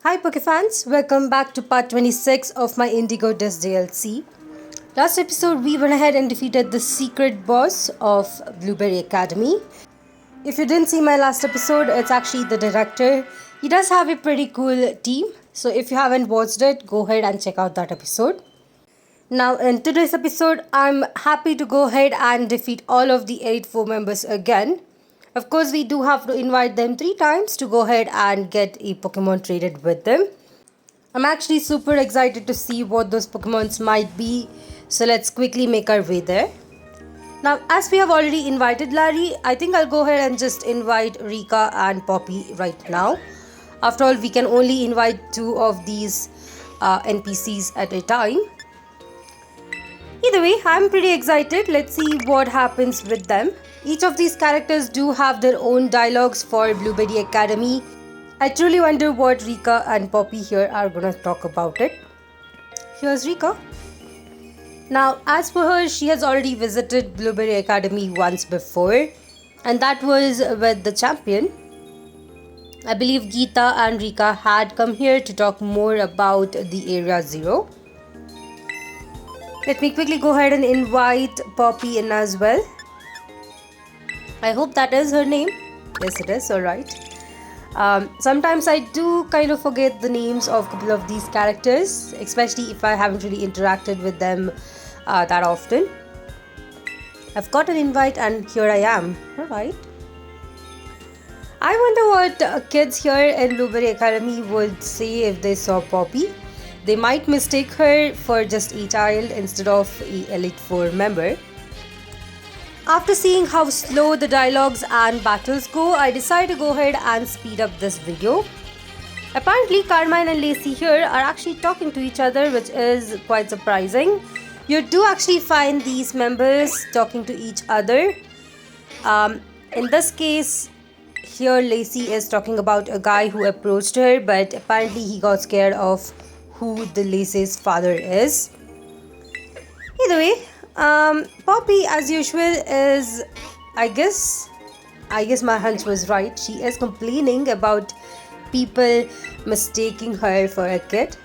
Hi Pokefans, welcome back to part 26 of my Indigo Disk DLC. Last episode we went ahead and defeated the secret boss of Blueberry Academy. If you didn't see my last episode, it's actually the director. He does have a pretty cool team, so if you haven't watched it, go ahead and check out that episode. Now in today's episode, I'm happy to go ahead and defeat all of the Elite 4 members again. Of course, we do have to invite them 3 times to go ahead and get a Pokemon traded with them. I'm actually super excited to see what those Pokemons might be, so let's quickly make our way there. Now, as we have already invited Larry, I think I'll go ahead and just invite Rika and Poppy right now. After all, we can only invite 2 of these NPCs at a time. Either way, I'm pretty excited. Let's see what happens with them. Each of these characters do have their own dialogues for Blueberry Academy. I truly wonder what Rika and Poppy here are gonna talk about it. Here's Rika. Now, as for her, she has already visited Blueberry Academy once before, and that was with the champion. I believe Geeta and Rika had come here to talk more about the Area 0. Let me quickly go ahead and invite Poppy in as well. I hope that is her name. Yes, it is. Alright. Sometimes I do kind of forget the names of a couple of these characters, especially if I haven't really interacted with them that often. I've got an invite and here I am. Alright. I wonder what kids here in Blueberry Academy would say if they saw Poppy. They might mistake her for just a child instead of a Elite 4 member. After seeing how slow the dialogues and battles go, I decided to go ahead and speed up this video. Apparently, Carmine and Lacey here are actually talking to each other, which is quite surprising. You do actually find these members talking to each other. In this case, here Lacey is talking about a guy who approached her, but apparently he got scared of who the Lacey's father is. Either way, Poppy, as usual, is, I guess my hunch was right. She is complaining about people mistaking her for a kid.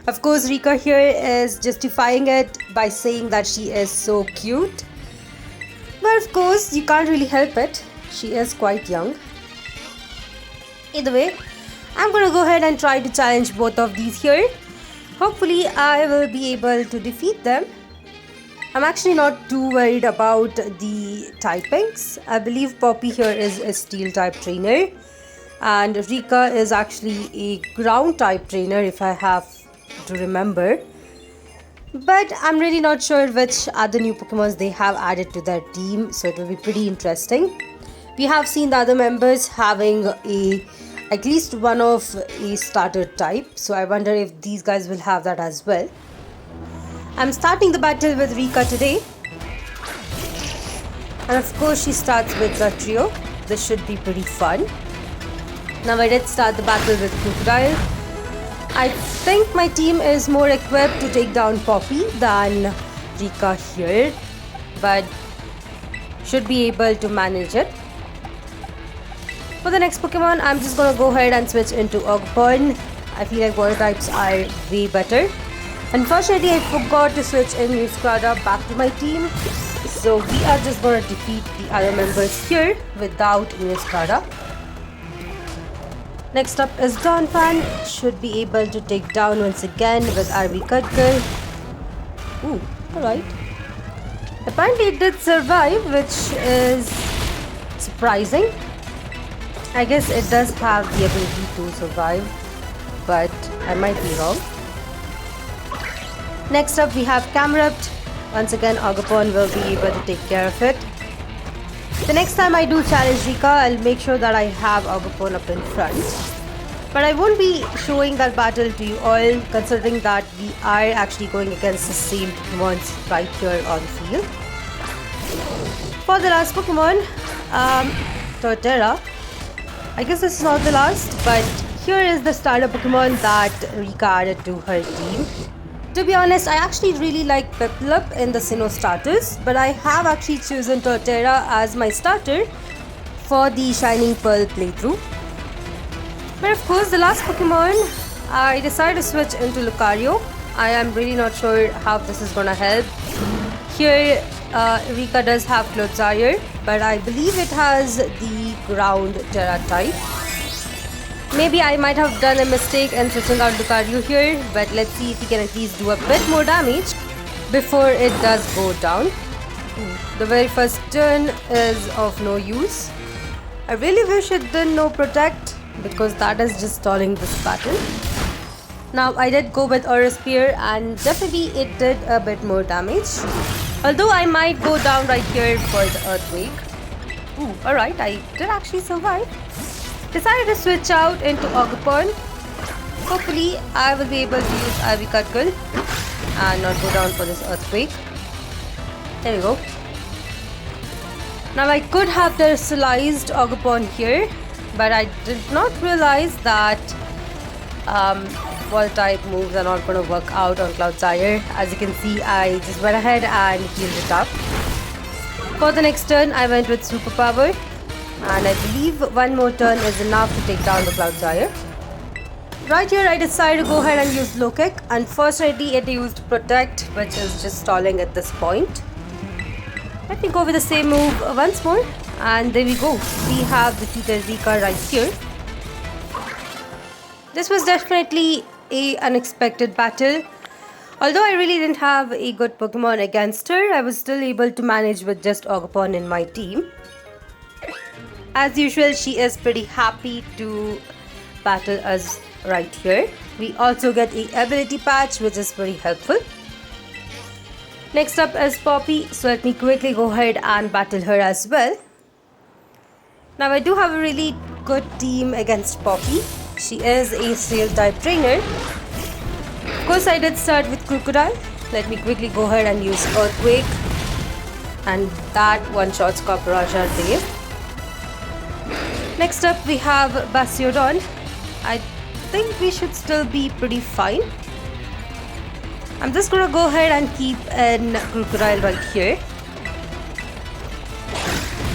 Of course, Rika here is justifying it by saying that she is so cute. But of course, you can't really help it. She is quite young. Either way, I'm gonna go ahead and try to challenge both of these here. Hopefully, I will be able to defeat them. I'm actually not too worried about the typings. I believe Poppy here is a steel type trainer and Rika is actually a ground type trainer if I have to remember. But I'm really not sure which other new Pokemons they have added to their team, so it will be pretty interesting. We have seen the other members having at least one of a starter type, so I wonder if these guys will have that as well. I'm starting the battle with Rika today. And of course she starts with the trio. This should be pretty fun. Now I did start the battle with Crocodile. I think my team is more equipped to take down Poppy than Rika here, but should be able to manage it. For the next Pokemon, I'm just gonna go ahead and switch into Ogborn. I feel like water types are way better. Unfortunately, I forgot to switch in Muskrada back to my team, so we are just going to defeat the other members here without Muskrada. Next up is Donphan, should be able to take down once again with RB Cutgirl. Ooh, alright. Apparently it did survive, which is surprising. I guess it does have the ability to survive, but I might be wrong. Next up we have Camerupt. Once again Agapon will be able to take care of it. The next time I do challenge Rika, I'll make sure that I have Agapon up in front. But I won't be showing that battle to you all, considering that we are actually going against the same Pokemons right here on the field. For the last Pokemon, Torterra. I guess this is not the last, but here is the starter Pokemon that Rika added to her team. To be honest, I actually really like Piplup in the Sinnoh starters, but I have actually chosen Torterra as my starter for the Shining Pearl playthrough. But of course, the last Pokemon, I decided to switch into Lucario. I am really not sure how this is gonna help. Here, Rika does have Clodsire, but I believe it has the ground Terra type. Maybe I might have done a mistake in switching out Lucario here, but let's see if he can at least do a bit more damage before it does go down. The very first turn is of no use. I really wish it didn't know Protect, because that is just stalling this battle. Now I did go with Aura Spear and definitely it did a bit more damage. Although I might go down right here for the Earthquake. Ooh, alright, I did actually survive. Decided to switch out into Ogerpon. Hopefully I will be able to use Ivy Cutgull and not go down for this Earthquake. There we go. Now I could have terrestrialized Ogerpon here, but I did not realize that Wall type moves are not going to work out on Clodsire. As you can see, I just went ahead and healed it up. For the next turn, I went with Superpower, and I believe one more turn is enough to take down the Clodsire. Right here, I decided to go ahead and use Low Kick. Unfortunately, it used Protect, which is just stalling at this point. Let me go with the same move once more, and there we go. We have defeated Rika right here. This was definitely an unexpected battle. Although I really didn't have a good Pokemon against her, I was still able to manage with just Ogerpon in my team. As usual, she is pretty happy to battle us right here. We also get a ability patch, which is pretty helpful. Next up is Poppy, so let me quickly go ahead and battle her as well. Now I do have a really good team against Poppy. She is a Steel type trainer. Of course, I did start with Crocodile. Let me quickly go ahead and use Earthquake, and that one-shots Copperajah Dave. Next up we have Bastiodon. I think we should still be pretty fine. I'm just gonna go ahead and keep an Crocodile right here.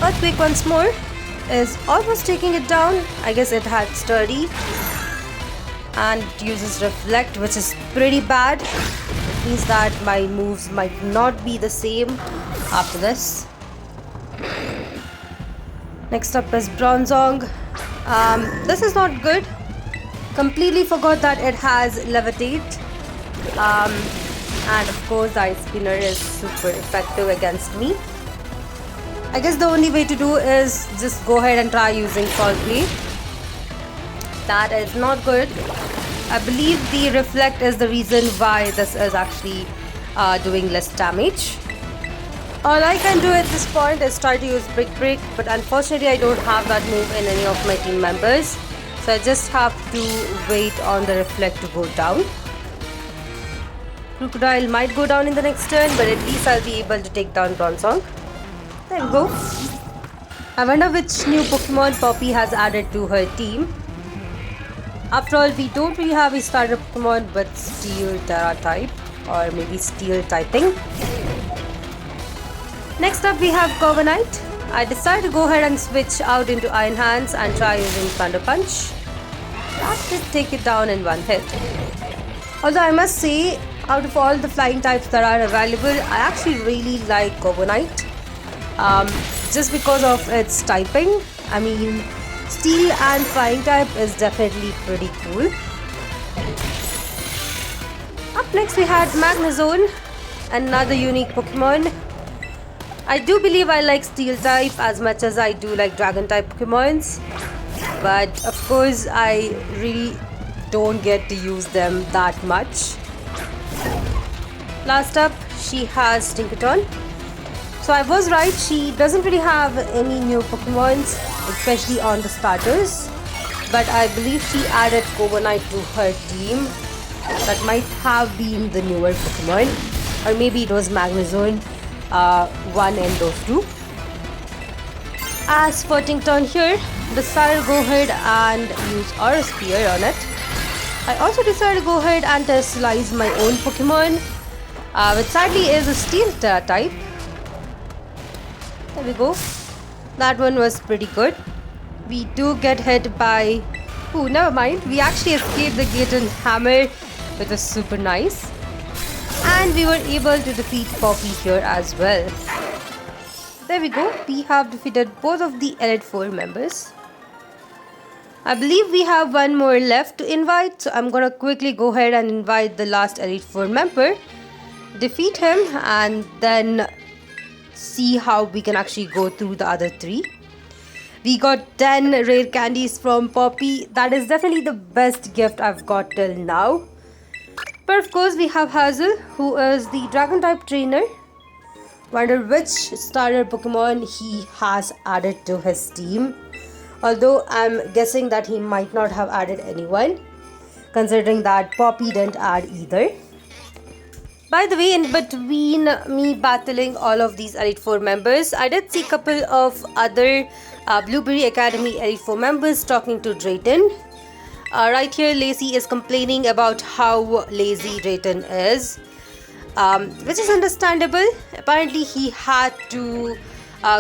Earthquake once more is almost taking it down. I guess it had Sturdy and uses Reflect, which is pretty bad. It means that my moves might not be the same after this. Next up is Bronzong. This is not good. Completely forgot that it has Levitate. And of course the Ice Spinner is super effective against me. I guess the only way to do is just go ahead and try using Fall Play. That is not good. I believe the Reflect is the reason why this is actually doing less damage. All I can do at this point is try to use Brick Break, but unfortunately I don't have that move in any of my team members. So I just have to wait on the Reflect to go down. Crocodile might go down in the next turn, but at least I'll be able to take down Bronzong. There we go. I wonder which new Pokemon Poppy has added to her team. After all, we don't really have a starter Pokemon with Steel Terra type, or maybe Steel typing. Next up we have Corviknight. I decided to go ahead and switch out into Iron Hands and try using Thunder Punch. That did take it down in one hit. Although I must say, out of all the flying types that are available, I actually really like Corviknight. Just because of its typing. I mean, Steel and Flying type is definitely pretty cool. Up next we had Magnezone, another unique Pokemon. I do believe I like Steel type as much as I do like Dragon type Pokemons. But of course I really don't get to use them that much. Last up, she has Tinkaton. So I was right, she doesn't really have any new Pokemons, especially on the starters. But I believe she added Corviknight to her team. That might have been the newer Pokemon. Or maybe it was Magnezone, one and those two. As for Tinkaton here, decided to go ahead and use Aura Spear on it. I also decided to go ahead and terrestrialize my own Pokemon, which sadly is a Steel Terra type. There we go. That one was pretty good. We do get hit by Oh, never mind. We actually escaped the gate and hammer, which was super nice. And we were able to defeat Poppy here as well. There we go. We have defeated both of the Elite Four members. I believe we have one more left to invite. So I'm gonna quickly go ahead and invite the last Elite Four member. Defeat him and then see how we can actually go through the other three. We got 10 rare candies from Poppy. That is definitely the best gift I've got till now. But of course we have Hazel, who is the Dragon type trainer. Wonder which starter Pokemon he has added to his team. Although I'm guessing that he might not have added anyone, considering that Poppy didn't add either. By the way, in between me battling all of these Elite Four members, I did see a couple of other Blueberry Academy Elite Four members talking to Drayton. Right here, Lacey is complaining about how lazy Drayton is, which is understandable. Apparently, he had to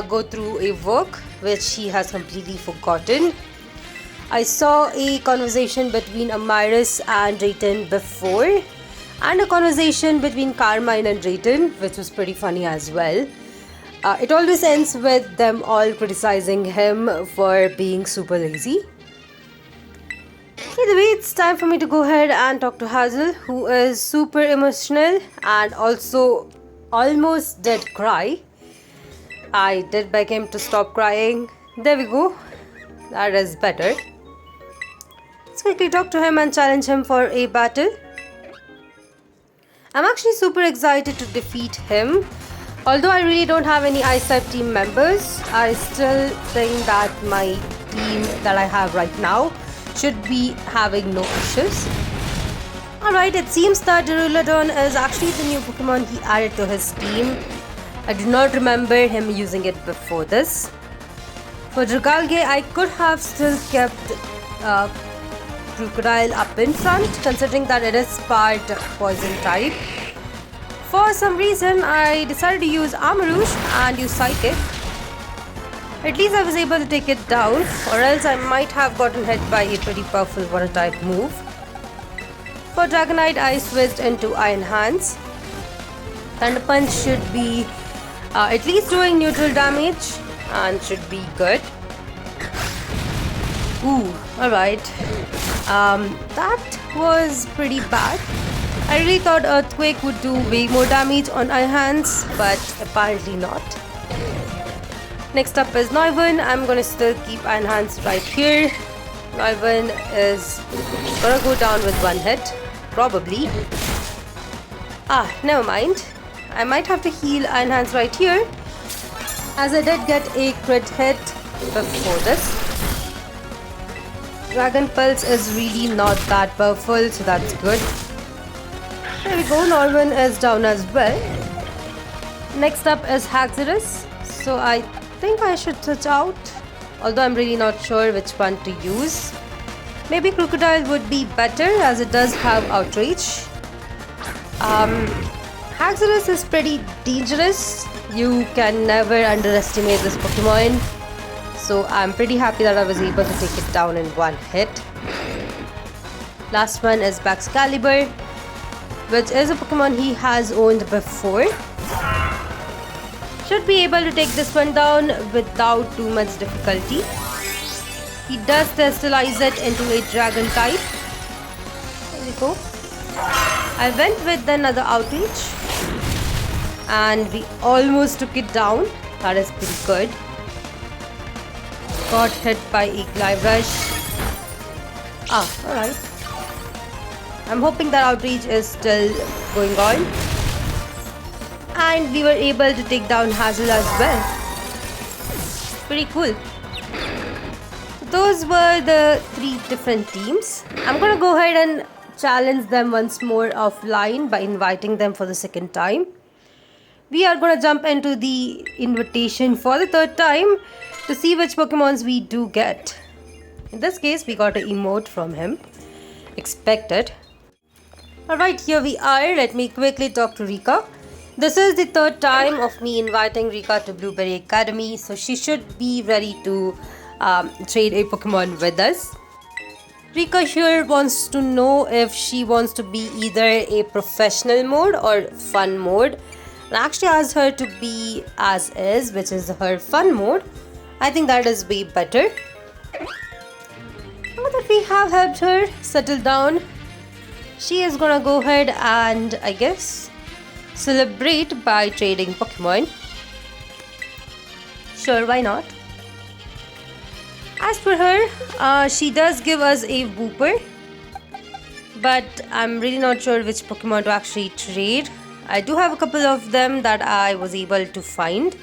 go through a work which he has completely forgotten. I saw a conversation between Amiris and Drayton before, and a conversation between Carmine and Drayton, which was pretty funny as well. It always ends with them all criticizing him for being super lazy. Either way, it's time for me to go ahead and talk to Hazel, who is super emotional and also almost did cry. I did beg him to stop crying. There we go. That is better. Let's quickly talk to him and challenge him for a battle. I'm actually super excited to defeat him. Although I really don't have any Ice type team members, I still think that my team that I have right now should be having no issues. Alright, it seems that Duraludon is actually the new Pokemon he added to his team. I do not remember him using it before this. For Dragalge, I could have still kept Crocodile up in front, considering that it is part poison type. For some reason, I decided to use Armarouge and use Psychic. At least I was able to take it down, or else I might have gotten hit by a pretty powerful water type move. For Dragonite, I switched into Iron Hands. Thunder Punch should be at least doing neutral damage and should be good. Ooh, alright. That was pretty bad. I really thought Earthquake would do way more damage on Iron Hands, but apparently not. Next up is Noivern. I'm gonna still keep Iron Hands right here. Noivern is gonna go down with one hit, probably. Never mind. I might have to heal Iron Hands right here, as I did get a crit hit before this. Dragon Pulse is really not that powerful, so that's good. There we go, Norman is down as well. Next up is Haxorus. So I think I should switch out, although I'm really not sure which one to use. Maybe Crocodile would be better, as it does have Outrage. Haxorus is pretty dangerous. You can never underestimate this Pokemon. So I'm pretty happy that I was able to take it down in one hit. Last one is Baxcalibur, which is a Pokemon he has owned before. Should be able to take this one down without too much difficulty. He does Terastallize it into a Dragon type. There we go. I went with another Outrage, and we almost took it down. That is pretty good. Got hit by a Glide Rush. Alright. I'm hoping that Outrage is still going on. And we were able to take down Hazel as well. Pretty cool. Those were the 3 different teams. I'm gonna go ahead and challenge them once more offline by inviting them for the second time. We are gonna jump into the invitation for the 3rd time to see which Pokemons we do get. In this case, we got an emote from him. Expected. Alright, here we are. Let me quickly talk to Rika. This is the 3rd time of me inviting Rika to Blueberry Academy, so she should be ready to trade a Pokemon with us. Rika here wants to know if she wants to be either a professional mode or fun mode. And I actually asked her to be as is, which is her fun mode. I think that is way better. Now that we have helped her settle down, she is gonna go ahead and, I guess, celebrate by trading Pokemon. Sure, why not? As for her, she does give us a Wooper, but I'm really not sure which Pokemon to actually trade. I do have a couple of them that I was able to find.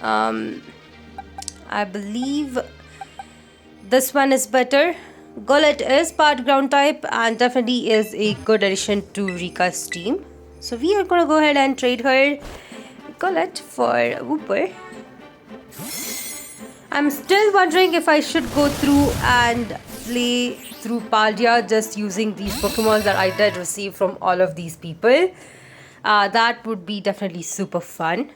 I believe this one is better. Golett is part ground type and definitely is a good addition to Rika's team. So we are gonna go ahead and trade her Golett for Wooper. I'm still wondering if I should go through and play through Paldia just using these Pokemon that I did receive from all of these people. That would be definitely super fun.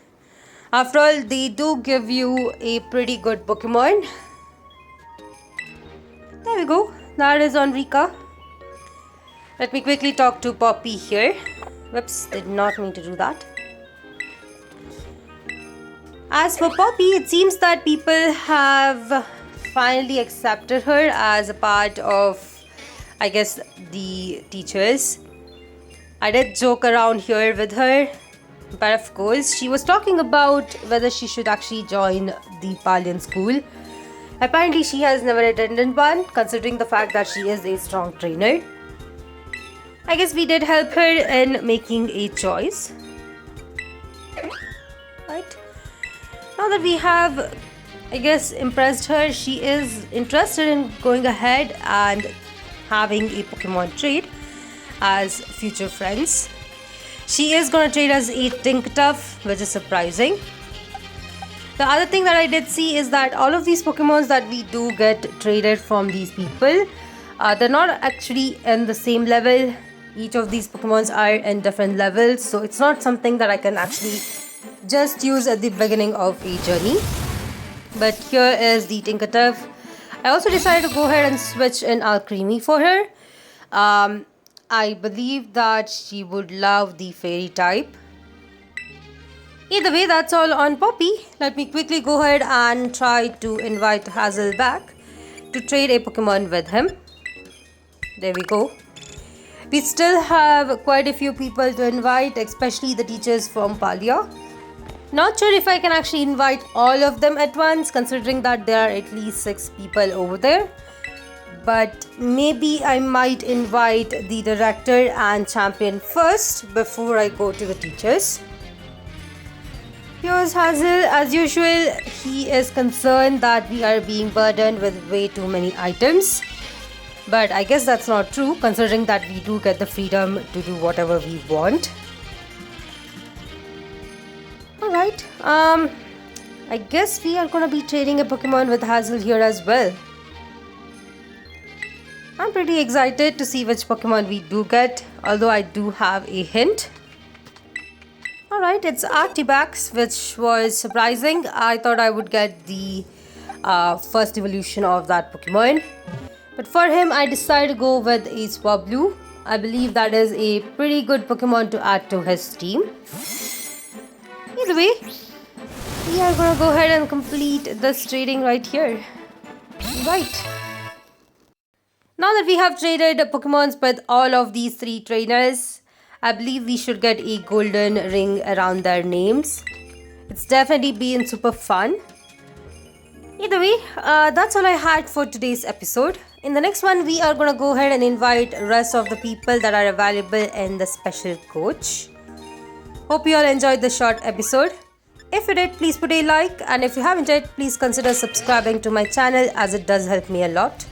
After all, they do give you a pretty good Pokemon. There we go. That is on Rika. Let me quickly talk to Poppy here. Whoops, did not mean to do that. As for Poppy, it seems that people have finally accepted her as a part of, I guess, the teachers. I did joke around here with her, but of course, she was talking about whether she should actually join the Palian school. Apparently, she has never attended one, considering the fact that she is a strong trainer. I guess we did help her in making a choice. Right? Now that we have, I guess, impressed her, she is interested in going ahead and having a Pokemon trade as future friends. She is going to trade us a Tinkaton, which is surprising. The other thing that I did see is that all of these Pokemons that we do get traded from these people, they're not actually in the same level. Each of these Pokemons are in different levels, so it's not something that I can actually just use at the beginning of a journey. But here is the Tinkaton. I also decided to go ahead and switch in Alcremie for her. I believe that she would love the fairy type. Either way, that's all on Poppy. Let me quickly go ahead and try to invite Hazel back to trade a Pokemon with him. There we go. We still have quite a few people to invite, especially the teachers from Palia. Not sure if I can actually invite all of them at once, considering that there are at least 6 people over there. But maybe I might invite the director and champion first before I go to the teachers. Here's Hazel. As usual, he is concerned that we are being burdened with way too many items. But I guess that's not true, considering that we do get the freedom to do whatever we want. Alright, I guess we are going to be trading a Pokemon with Hazel here as well. I'm pretty excited to see which Pokemon we do get, although I do have a hint. Alright, it's Artibax, which was surprising. I thought I would get the first evolution of that Pokemon. But for him, I decided to go with a Swablu. I believe that is a pretty good Pokemon to add to his team. Either way, we are going to go ahead and complete this trading right here. Right. Now that we have traded Pokemons with all of these 3 trainers, I believe we should get a golden ring around their names. It's definitely been super fun. Either way, that's all I had for today's episode. In the next one, we are going to go ahead and invite rest of the people that are available in the special coach. Hope you all enjoyed the short episode. If you did, please put a like, and if you haven't yet, please consider subscribing to my channel as it does help me a lot.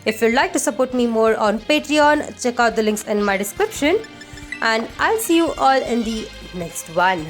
If you'd like to support me more on Patreon, check out the links in my description. And I'll see you all in the next one.